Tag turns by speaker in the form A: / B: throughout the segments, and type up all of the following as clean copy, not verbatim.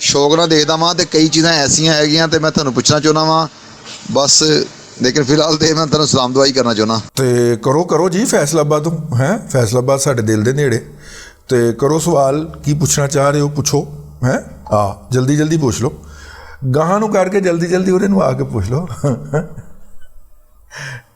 A: ਸ਼ੌਕ ਨਾਲ ਦੇਖਦਾ ਵਾਂ ਤੇ ਕਈ ਚੀਜ਼ਾਂ ਐਸੀਆਂ ਹੈਗੀਆਂ ਤੇ ਮੈਂ ਤੁਹਾਨੂੰ ਪੁੱਛਣਾ ਚਾਹੁੰਦਾ ਵਾਂ ਬਸ, ਲੇਕਿਨ ਫਿਲਹਾਲ ਤੇ ਮੈਂ ਤੁਹਾਨੂੰ ਸਲਾਮ ਦੁਆਈ ਕਰਨਾ ਚਾਹੁੰਦਾ।
B: ਤੇ ਕਰੋ ਜੀ, ਫੈਸਲਾਬਾਦ ਹੈ, ਫੈਸਲਾਬਾਦ ਸਾਡੇ ਦਿਲ ਦੇ ਨੇੜੇ, ਤੇ ਕਰੋ ਸਵਾਲ, ਕੀ ਪੁੱਛਣਾ ਚਾਹ ਰਹੇ ਹੋ ਪੁੱਛੋ, ਹੈ ਜਲਦੀ ਪੁੱਛ ਲਓ, ਗਾਹਾਂ ਨੂੰ ਕਰਕੇ ਜਲਦੀ ਉਹਦੇ ਨੂੰ ਆ ਕੇ ਪੁੱਛ ਲਓ।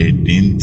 C: 18th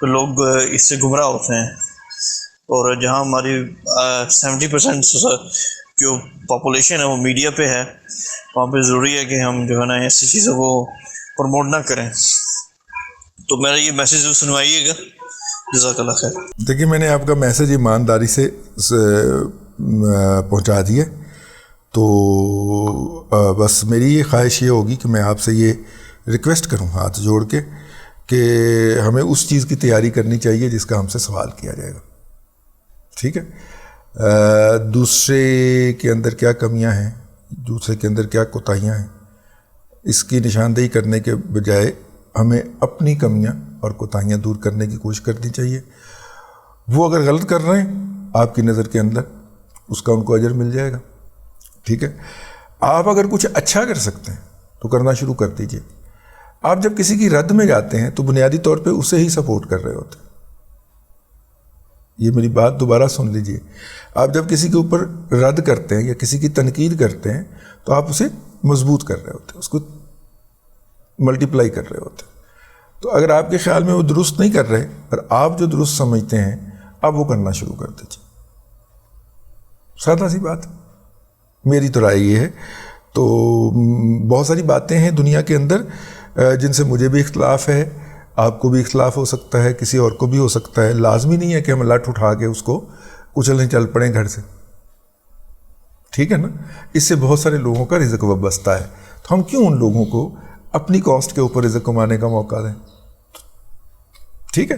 D: تو لوگ اس سے گمراہ ہوتے ہیں، اور جہاں ہماری 70% جو پاپولیشن ہے وہ میڈیا پہ ہے، وہاں پہ ضروری ہے کہ ہم جو ہے نا ایسی چیزوں کو پروموٹ نہ کریں. تو میرا یہ میسیج سنوائیے گا. جزاک اللہ خیر.
B: دیکھیے میں نے آپ کا میسیج ایمانداری سے پہنچا دیا، تو بس میری یہ خواہش یہ ہوگی کہ میں آپ سے یہ ریکویسٹ کروں ہاتھ جوڑ کے کہ ہمیں اس چیز کی تیاری کرنی چاہیے جس کا ہم سے سوال کیا جائے گا. ٹھیک ہے؟ دوسرے کے اندر کیا کمیاں ہیں، دوسرے کے اندر کیا کوتاہیاں ہیں، اس کی نشاندہی کرنے کے بجائے ہمیں اپنی کمیاں اور کوتاہیاں دور کرنے کی کوشش کرنی چاہیے. وہ اگر غلط کر رہے ہیں آپ کی نظر کے اندر، اس کا ان کو اجر مل جائے گا. ٹھیک ہے؟ آپ اگر کچھ اچھا کر سکتے ہیں تو کرنا شروع کر دیجئے. آپ جب کسی کی رد میں جاتے ہیں تو بنیادی طور پہ اسے ہی سپورٹ کر رہے ہوتے ہیں. یہ میری بات دوبارہ سن لیجئے. آپ جب کسی کے اوپر رد کرتے ہیں یا کسی کی تنقید کرتے ہیں تو آپ اسے مضبوط کر رہے ہوتے ہیں، اس کو ملٹیپلائی کر رہے ہوتے ہیں. تو اگر آپ کے خیال میں وہ درست نہیں کر رہے اور آپ جو درست سمجھتے ہیں آپ وہ کرنا شروع کر دیجیے. سادہ سی بات، میری تو رائے یہ ہے. تو بہت ساری باتیں ہیں دنیا کے اندر جن سے مجھے بھی اختلاف ہے، آپ کو بھی اختلاف ہو سکتا ہے، کسی اور کو بھی ہو سکتا ہے. لازمی نہیں ہے کہ ہم لٹ اٹھا کے اس کو کچلنے چل پڑیں گھر سے. ٹھیک ہے نا؟ اس سے بہت سارے لوگوں کا رزق وابستہ ہے، تو ہم کیوں ان لوگوں کو اپنی کاسٹ کے اوپر رزق کمانے کا موقع دیں؟ ٹھیک ہے؟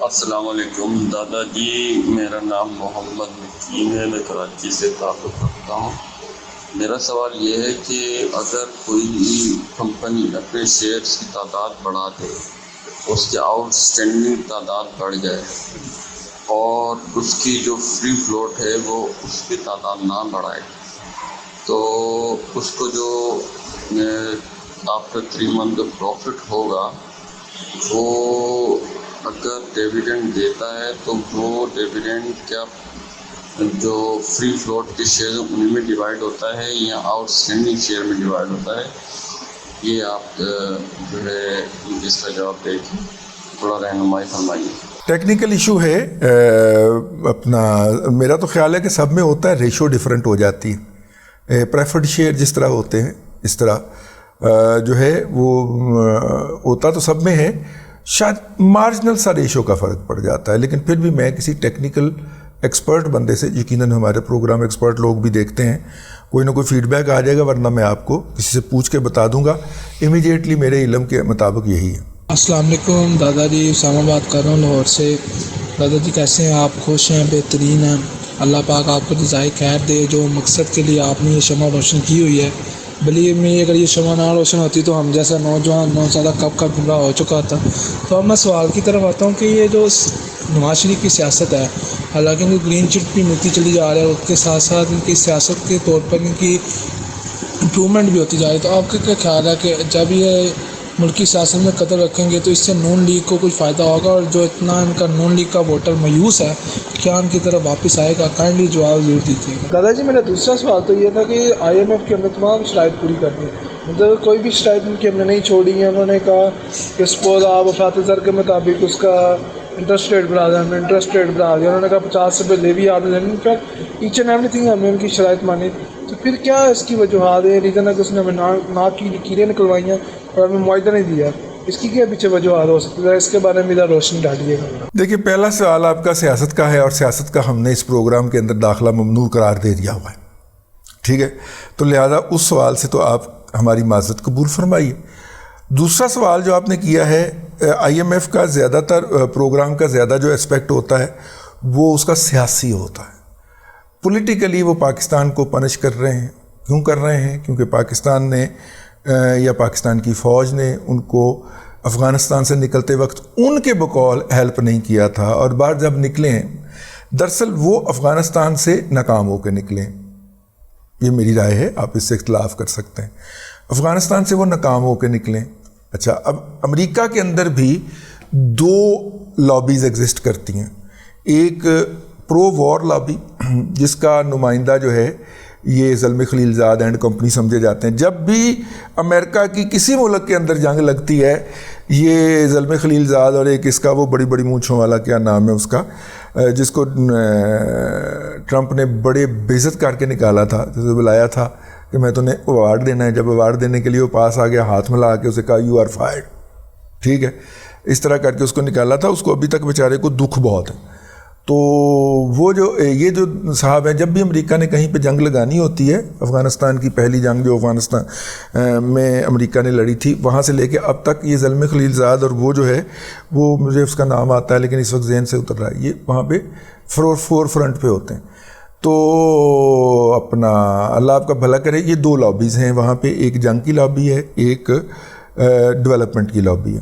E: السلام علیکم دادا جی، میرا نام محمد مکین ہے، میں کراچی سے تعلق رکھتا ہوں. میرا سوال یہ ہے کہ اگر کوئی کمپنی اپنے شیئرز کی تعداد بڑھا دے، اس کے آؤٹ اسٹینڈنگ تعداد بڑھ جائے اور اس کی جو فری فلوٹ ہے وہ اس کی تعداد نہ بڑھائے، تو اس کو جو آفٹر 3 months جو پروفٹ ہوگا وہ اگر ڈیویڈنڈ دیتا ہے تو وہ ڈیویڈنڈ کیا جو فری فلوٹ کے شیئر ان میں ڈیوائڈ ہوتا ہے یا آؤٹ اسٹینڈنگ شیئر میں ڈیوائڈ ہوتا ہے؟ یہ آپ جو ہے اس کا جواب دے کے تھوڑا رہنمائی فرمائیے.
B: ٹیکنیکل ایشو ہے اپنا. میرا تو خیال ہے کہ سب میں ہوتا ہے، ریشو ڈیفرنٹ ہو جاتی ہے. پریفرڈ شیئر جس طرح ہوتے ہیں اس طرح جو ہے وہ ہوتا تو سب میں ہے، شاید مارجنل سا ریشو کا فرق پڑ جاتا ہے. لیکن پھر بھی میں کسی ٹیکنیکل ایکسپرٹ بندے سے، یقیناً ہمارے پروگرام ایکسپرٹ لوگ بھی دیکھتے ہیں، کوئی نہ کوئی فیڈ بیک آ جائے گا، ورنہ میں آپ کو کسی سے پوچھ کے بتا دوں گا. امیڈیٹلی میرے علم کے مطابق یہی ہے.
F: السلام علیکم دادا جی، اسامہ بات کر رہا ہوں لاہور سے. دادا جی کیسے ہیں آپ؟ خوش ہیں؟ بہترین ہیں؟ اللہ پاک آپ کو جزائے خیر دے. جو مقصد کے لیے آپ نے یہ شمع روشن کی ہوئی ہے، بلیو میں اگر یہ شمع نہ روشن ہوتی تو ہم جیسا نوجوان نوزادہ کب کا گمراہ ہو چکا تھا. تو اب میں سوال کی طرف آتا ہوں کہ یہ جو نواز شریف کی سیاست ہے، حالانکہ ان کو گرین چٹ بھی ملتی چلی جا رہا ہے، اس کے ساتھ ساتھ ان کی سیاست کے طور پر ان کی امپرومنٹ بھی ہوتی جا رہی ہے، تو آپ کا کیا خیال ہے کہ جب یہ ملکی سیاست میں قدر رکھیں گے تو اس سے نون لیگ کو کچھ فائدہ ہوگا؟ اور جو اتنا ان کا نون لیگ کا ووٹر مایوس ہے، کیا ان کی طرف واپس آئے گا؟ کائنڈلی جواب ضرور دیجیے گا. دادا جی میرا دوسرا سوال تو یہ تھا کہ IMF کے اندر تمام شرائط پوری کرنی ہے، مطلب کوئی بھی شرائط ان کی ہم نے نہیں چھوڑی ہے. انہوں نے کہا کہ سپوز آپ وفات زر کے مطابق اس کا انٹرسٹ ریٹ بڑھا دیں، ہم نے انٹرسٹ ریٹ بڑھا دیا. انہوں نے کہا 50 روپے لے بھی آپ نے لینی. In fact each and everything ہم نے ان کی شرائط مانی. تو پھر کیا اس کی وجوہات ہے؟ ریزن ہے کہ اس نے ہمیں نا کی لکیریں نکلوائی ہیں اور ہمیں معاہدہ نہیں دیا. اس کی کیا پیچھے وجوہات ہو سکتی ہے؟ اس کے بارے میں روشنی ڈالیے گا.
B: دیکھیے پہلا سوال آپ کا سیاست کا ہے، اور سیاست کا ہم نے اس پروگرام کے اندر داخلہ ممنوع قرار دے دیا ہوا ہے. ٹھیک ہے؟ تو لہذا اس سوال سے تو آپ ہماری معذرت قبول فرمائیے. دوسرا سوال جو آپ نے کیا ہے، IMF کا زیادہ تر پروگرام کا زیادہ جو اسپیکٹ ہوتا ہے وہ اس کا سیاسی ہوتا ہے. پولیٹیکلی وہ پاکستان کو پنش کر رہے ہیں. کیوں کر رہے ہیں؟ کیونکہ پاکستان نے یا پاکستان کی فوج نے ان کو افغانستان سے نکلتے وقت ان کے بقول ہیلپ نہیں کیا تھا، اور بعد جب نکلے ہیں دراصل وہ افغانستان سے ناکام ہو کے نکلے. یہ میری رائے ہے، آپ اس سے اختلاف کر سکتے ہیں. افغانستان سے وہ ناکام ہو کے نکلیں. اچھا، اب امریکہ کے اندر بھی 2 لابیز ایگزسٹ کرتی ہیں. ایک پرو وار لابی جس کا نمائندہ جو ہے یہ زلمے خلیل زاد اینڈ کمپنی سمجھے جاتے ہیں. جب بھی امریکہ کی کسی ملک کے اندر جنگ لگتی ہے یہ زلمے خلیل زاد اور ایک اس کا وہ بڑی بڑی مونچھوں والا کیا نام ہے اس کا, جس کو ٹرمپ نے بڑے بےعزت کر کے نکالا تھا, جسے بلایا تھا کہ میں تمہیں ایوارڈ دینا ہے. جب ایوارڈ دینے کے لیے وہ پاس آ گیا, ہاتھ ملا کے اسے کہا یو آر فائرڈ. ٹھیک ہے, اس طرح کر کے اس کو نکالا تھا. اس کو ابھی تک بیچارے کو دکھ بہت ہے. تو وہ جو یہ جو صاحب ہیں, جب بھی امریکہ نے کہیں پہ جنگ لگانی ہوتی ہے, افغانستان کی پہلی جنگ جو افغانستان میں امریکہ نے لڑی تھی, وہاں سے لے کے اب تک یہ زلمے خلیل زاد اور وہ جو ہے وہ مجھے اس کا نام آتا ہے لیکن اس وقت ذہن سے اتر رہا ہے, یہ وہاں پہ فور فرنٹ پہ ہوتے ہیں. تو اپنا اللہ آپ کا بھلا کرے. یہ 2 لابیز ہیں وہاں پہ, ایک جنگ کی لابی ہے, ایک ڈیولپمنٹ کی لابی ہے.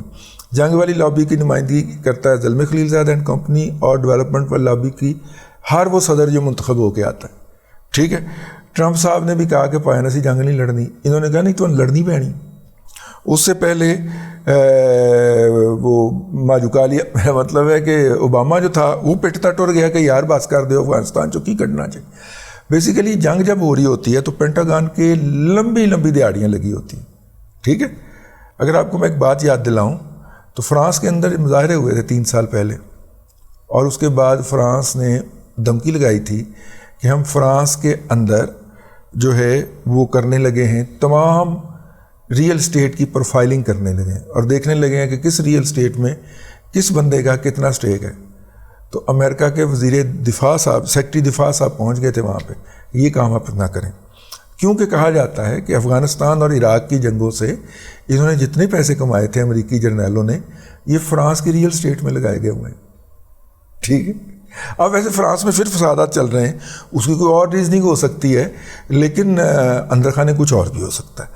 B: جنگ والی لابی کی نمائندگی کرتا ہے زلمے خلیل زاد اینڈ کمپنی, اور ڈیولپمنٹ والی لابی کی ہر وہ صدر جو منتخب ہو کے آتا ہے. ٹھیک ہے, ٹرمپ صاحب نے بھی کہا کہ پائنسی جنگ نہیں لڑنی. انہوں نے کہا نہیں تو لڑنی پینی. اس سے پہلے وہ ماجوکا لیا. میرا مطلب ہے کہ اوباما جو تھا وہ پٹتا ٹر گیا کہ یار بس کر دو افغانستان چو کی کرنا چاہیے. بیسیکلی جنگ جب ہو رہی ہوتی ہے تو پینٹاگان کے لمبی لمبی دیہڑیاں لگی ہوتی ہیں. ٹھیک ہے, اگر آپ کو میں ایک بات یاد دلاؤں تو فرانس کے اندر مظاہرے ہوئے تھے 3 سال پہلے, اور اس کے بعد فرانس نے دھمکی لگائی تھی کہ ہم فرانس کے اندر جو ہے وہ کرنے لگے ہیں, تمام ریئل اسٹیٹ کی پروفائلنگ کرنے لگے ہیں اور دیکھنے لگے ہیں کہ کس ریئل اسٹیٹ میں کس بندے کا کتنا اسٹیک ہے. تو امریکہ کے وزیر دفاع صاحب, سیکرٹری دفاع صاحب پہنچ گئے تھے وہاں پہ, یہ کام آپ نہ کریں, کیونکہ کہا جاتا ہے کہ افغانستان اور عراق کی جنگوں سے انہوں نے جتنے پیسے کمائے تھے امریکی جرنیلوں نے, یہ فرانس کی ریئل اسٹیٹ میں لگائے گئے ہوئے ہیں. ٹھیک ہے, اب ویسے فرانس میں پھر فسادات چل رہے ہیں, اس کی کوئی اور ریزننگ ہو سکتی ہے, لیکن اندر خانے کچھ اور بھی ہو سکتا ہے.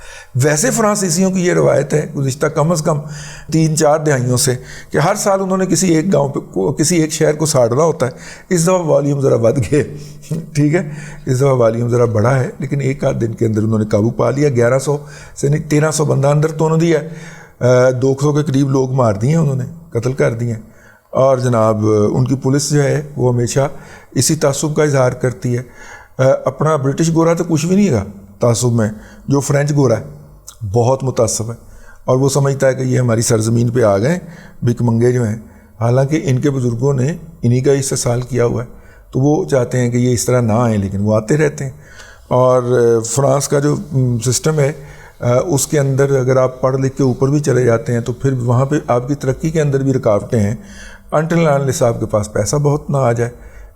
B: ویسے فرانسیسیوں کی یہ روایت ہے گزشتہ کم از کم 3-4 دہائیوں سے کہ ہر سال انہوں نے کسی ایک گاؤں پہ کسی ایک شہر کو ساڑنا ہوتا ہے. اس دفعہ والیوم ذرا بڑھ گئے. ٹھیک ہے, اس دفعہ والیوم ذرا بڑھا ہے, لیکن 1-8 دن کے اندر انہوں نے قابو پا لیا. 1100 سے نہیں 1300 بندہ اندر تو انہوں نے دیا ہے, 200 کے قریب لوگ مار دیے ہیں انہوں نے, قتل کر دیے ہیں. اور جناب ان کی پولیس جو ہے وہ ہمیشہ اسی تعصب کا اظہار کرتی ہے. اپنا برٹش گورا تو کچھ بھی نہیں گا تعصب میں, جو فرینچ گورا ہے بہت متعصب ہے, اور وہ سمجھتا ہے کہ یہ ہماری سرزمین پہ آ گئے بھک منگے جو ہیں, حالانکہ ان کے بزرگوں نے انہی کا استحصال کیا ہوا ہے. تو وہ چاہتے ہیں کہ یہ اس طرح نہ آئیں, لیکن وہ آتے رہتے ہیں. اور فرانس کا جو سسٹم ہے اس کے اندر اگر آپ پڑھ لکھ کے اوپر بھی چلے جاتے ہیں تو پھر وہاں پہ آپ کی ترقی کے اندر بھی رکاوٹیں ہیں, انٹل انلیس آپ کے پاس پیسہ بہت نہ آ جائے,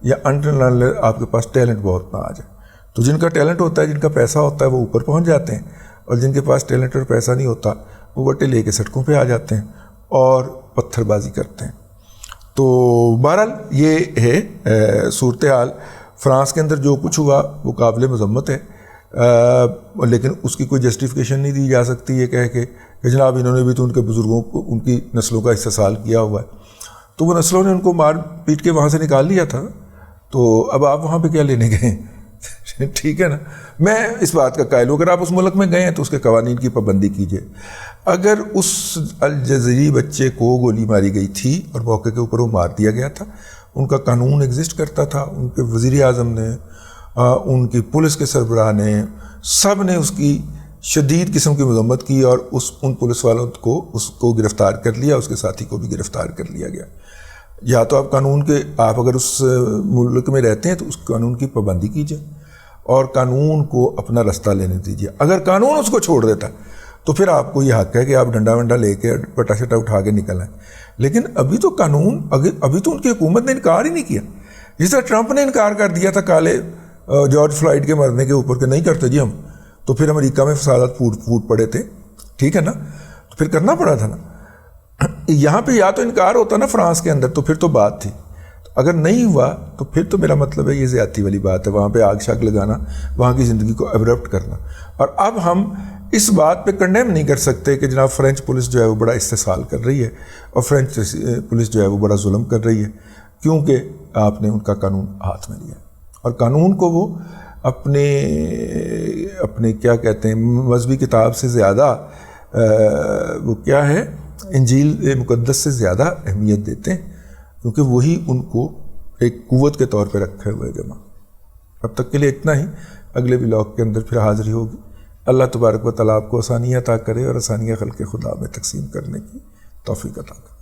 B: یا انٹل انلیس آپ کے پاس ٹیلنٹ بہت نہ آ جائے. تو جن کا ٹیلنٹ ہوتا ہے, جن کا پیسہ ہوتا ہے, وہ اوپر پہنچ جاتے ہیں, اور جن کے پاس ٹیلنٹ اور پیسہ نہیں ہوتا وہ وٹے لے کے سڑکوں پہ آ جاتے ہیں اور پتھر بازی کرتے ہیں. تو بہرحال یہ ہے صورتحال. فرانس کے اندر جو کچھ ہوا وہ قابل مذمت ہے, لیکن اس کی کوئی جسٹیفیکیشن نہیں دی جا سکتی یہ کہہ کے کہ جناب انہوں نے بھی تو ان کے بزرگوں کو ان کی نسلوں کا استحصال کیا ہوا ہے. تو وہ نسلوں نے ان کو مار پیٹ کے وہاں سے نکال لیا تھا, تو اب آپ وہاں پہ کیا لینے گئے؟ ٹھیک ہے نا, میں اس بات کا قائل ہوں اگر آپ اس ملک میں گئے ہیں تو اس کے قوانین کی پابندی کیجیے. اگر اس الجزیری بچے کو گولی ماری گئی تھی اور موقع کے اوپر وہ مار دیا گیا تھا, ان کا قانون ایگزسٹ کرتا تھا, ان کے وزیر اعظم نے, ان کی پولیس کے سربراہ نے, سب نے اس کی شدید قسم کی مذمت کی, اور ان پولیس والوں کو اس کو گرفتار کر لیا, اس کے ساتھی کو بھی گرفتار کر لیا گیا. یا تو آپ قانون کے, آپ اگر اس ملک میں رہتے ہیں تو اس قانون کی پابندی کیجیے اور قانون کو اپنا رستہ لینے دیجیے. اگر قانون اس کو چھوڑ دیتا تو پھر آپ کو یہ حق ہے کہ آپ ڈنڈا ونڈا لے کے پٹا شٹا اٹھا کے نکل آئیں. لیکن ابھی تو قانون, ابھی تو ان کی حکومت نے انکار ہی نہیں کیا. جس طرح ٹرمپ نے انکار کر دیا تھا کالے جارج فلائیڈ کے مرنے کے اوپر کہ نہیں کرتے جی ہم, تو پھر امریکہ میں فسادات پھوٹ پڑے تھے. ٹھیک ہے نا, تو پھر کرنا پڑا تھا نا. یہاں پہ یا تو انکار ہوتا نا فرانس کے اندر تو پھر تو بات تھی, اگر نہیں ہوا تو پھر تو میرا مطلب ہے یہ زیادتی والی بات ہے, وہاں پہ آگ شاگ لگانا, وہاں کی زندگی کو ابرپٹ کرنا. اور اب ہم اس بات پہ کنڈیم نہیں کر سکتے کہ جناب فرینچ پولیس جو ہے وہ بڑا استحصال کر رہی ہے اور فرینچ پولیس جو ہے وہ بڑا ظلم کر رہی ہے, کیونکہ آپ نے ان کا قانون ہاتھ میں لیا, اور قانون کو وہ اپنے کیا کہتے ہیں مذہبی کتاب سے زیادہ وہ کیا ہے انجیل مقدس سے زیادہ اہمیت دیتے ہیں, کیونکہ وہی ان کو ایک قوت کے طور پہ رکھے ہوئے جمع. اب تک کے لیے اتنا ہی, اگلے بلاگ کے اندر پھر حاضری ہوگی. اللہ تبارک و تعالیٰ آپ کو آسانیاں عطا کرے اور آسانیاں خلق خدا میں تقسیم کرنے کی توفیق عطا کرے.